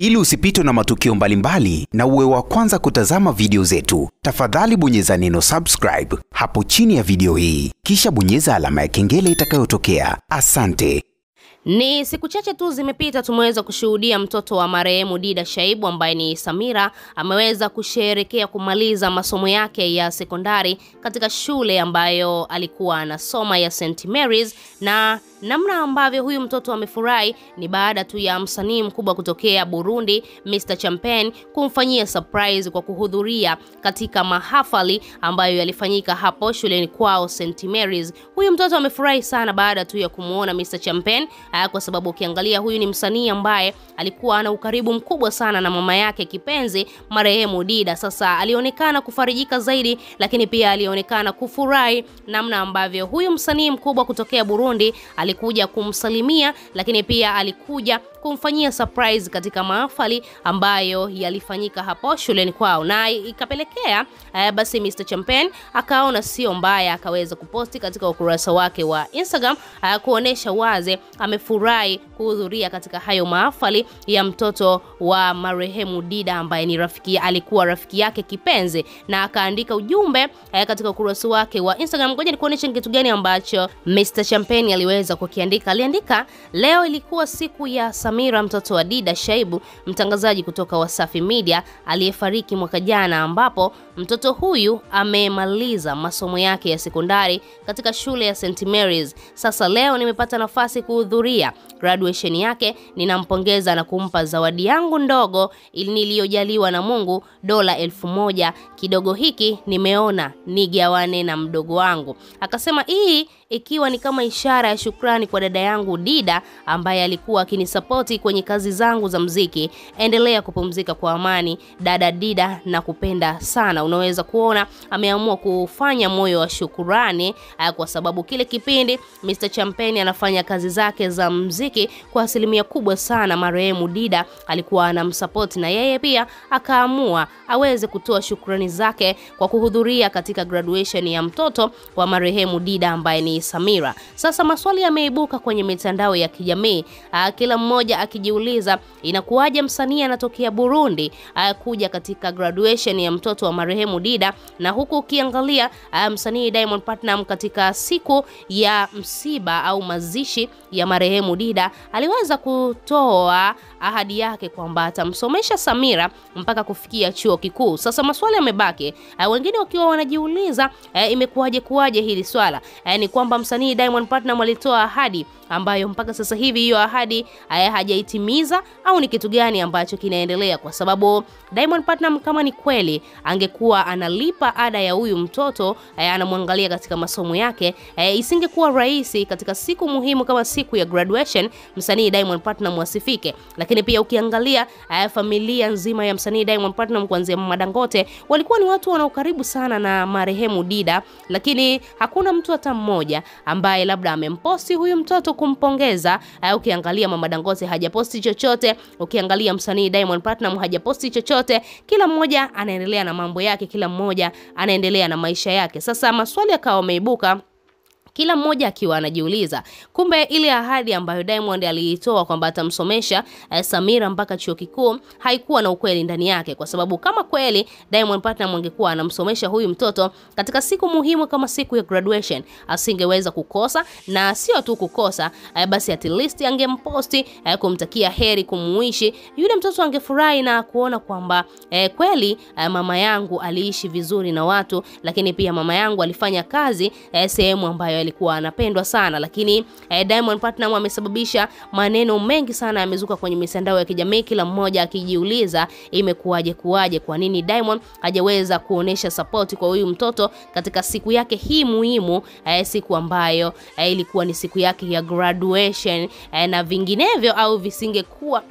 Ili usipitwe na matukio mbalimbali na uwe wa kwanza kutazama video zetu, tafadhali bonyeza neno subscribe hapo chini ya video hii, kisha bonyeza alama ya kengele itakayotokea. Asante. Ni siku chache tu zimepita tumeweza kushuhudia mtoto wa marehemu Dida Shaibu ambaye ni Samira ameweza kusherehekea kumaliza masomo yake ya sekondari katika shule ambayo alikuwa anasoma ya St. Mary's, na namna ambavyo huyu mtoto amefurahi ni baada tu ya msanii mkubwa kutokea Burundi Mr. Champagne kumfanyia surprise kwa kuhudhuria katika mahafali ambayo yalifanyika hapo shuleni kwao St. Mary's. Huyu mtoto amefurahi sana baada tu ya kumuona Mr. Champagne, kwa sababu ukiangalia huyu ni msanii ambaye alikuwa ana ukaribu mkubwa sana na mama yake kipenzi marehemu Dida. Sasa alionekana kufarijika zaidi, lakini pia alionekana kufurahi namna ambavyo huyu msanii mkubwa kutokea Burundi alikuja kumsalimia, lakini pia alikuja kumfanyia surprise katika mahafali ambayo yalifanyika hapo shuleni kwao, na ikapelekea basi Mr. Champagne akaona sio mbaya akaweza kuposti katika ukurasa wake wa Instagram kuonesha wazi amefurahi kuhudhuria katika hayo mahafali ya mtoto wa marehemu Dida ambaye ni alikuwa rafiki yake kipenzi, na akaandika ujumbe katika ukurasa wake wa Instagram. Ngoja nikuoneshe kitu gani ambacho Mr. Champagne aliweza kukiandika. Aliandika, leo ilikuwa siku ya Samira mtoto wa Dida Shaibu, mtangazaji kutoka Wasafi Media aliyefariki mwaka jana, ambapo mtoto huyu amemaliza masomo yake ya sekondari katika shule ya St. Mary's. Sasa leo nimepata nafasi kuhudhuria graduation yake. Ninampongeza na kumpa zawadi yangu ndogo niliyojaliwa na Mungu, dola 1000. Kidogo hiki nimeona nigawane na mdogo wangu. Akasema hii ikiwa ni kama ishara ya shukrani kwa dada yangu Dida ambaye alikuwa akinisapoti kwenye kazi zangu za muziki. Endelea kupumzika kwa amani dada Dida, na kupenda sana. Unaweza kuona ameamua kufanya moyo wa shukrani kwa sababu kile kipindi Mr. Champagne anafanya kazi zake za muziki kwa asilimia kubwa sana marehemu Dida alikuwa anamsupport, na yeye pia akaamua aweze kutoa shukrani zake kwa kuhudhuria katika graduation ya mtoto wa marehemu Dida ambaye ni Samira. Sasa maswali yameibuka kwenye mitandao ya kijamii, kila mmoja akijiuliza inakuwaje msanii anatokea Burundi kuja katika graduation ya mtoto wa marehemu Dida, na huku ukiangalia msanii Diamond Platnumz katika siku ya msiba au mazishi ya marehemu Dida aliweza kutoa ahadi yake kwamba atamsomesha Samira mpaka kufikia chuo kikuu. Sasa maswali yamebaki, wengine wakiwa wanajiuliza imekuwaje hili swala. Ni kwamba msanii Diamond Platnumz alitoa ahadi ambayo mpaka sasa hivi hiyo ahadi hajaitimiza, au ni kitu gani ambacho kinaendelea? Kwa sababu Diamond Platnumz kama ni kweli angekuwa analipa ada ya huyu mtoto anamwangalia katika masomo yake, isingekuwa rahisi katika siku muhimu kama siku ya graduation msanii Diamond Platnumz asifike. Lakini pia ukiangalia familia nzima ya msanii Diamond Platnumz kuanzia Mama Dangote walikuwa ni watu wanaokaribu sana na marehemu Dida, lakini hakuna mtu hata mmoja ambaye labda amemposti huyu mtoto kumpongeza. Ukiangalia Mama Dangote hajaposti chochote, ukiangalia msanii Diamond Platnumz hajaposti chochote. Kila mmoja anaendelea na mambo yake, kila mmoja anaendelea na maisha yake. Sasa maswali yakawa yameibuka, kila mmoja akiwa anajiuliza kumbe ile ahadi ambayo Diamond aliitoa kwamba atamsomesha Samira mpaka chuo kikuu haikuwa na ukweli ndani yake, kwa sababu kama kweli Diamond Platnumz angekuwa anamsomesha huyu mtoto katika siku muhimu kama siku ya graduation asingeweza kukosa, na sio tu kukosa basi at least angemposti kumtakia heri, kumuishi yule mtoto. Angefurahi na kuona kwamba kweli mama yangu aliishi vizuri na watu, lakini pia mama yangu alifanya kazi sehemu ambayo alikuwa anapendwa sana. Lakini Diamond Platnumz amesababisha maneno mengi sana yamezuka kwenye mitandao ya kijamii, kila mmoja akijiuliza imekuwaje, kwa nini Diamond hajaweza kuonesha support kwa huyu mtoto katika siku yake hii muhimu, siku ambayo ilikuwa ni siku yake ya graduation, na vinginevyo au visingekuwa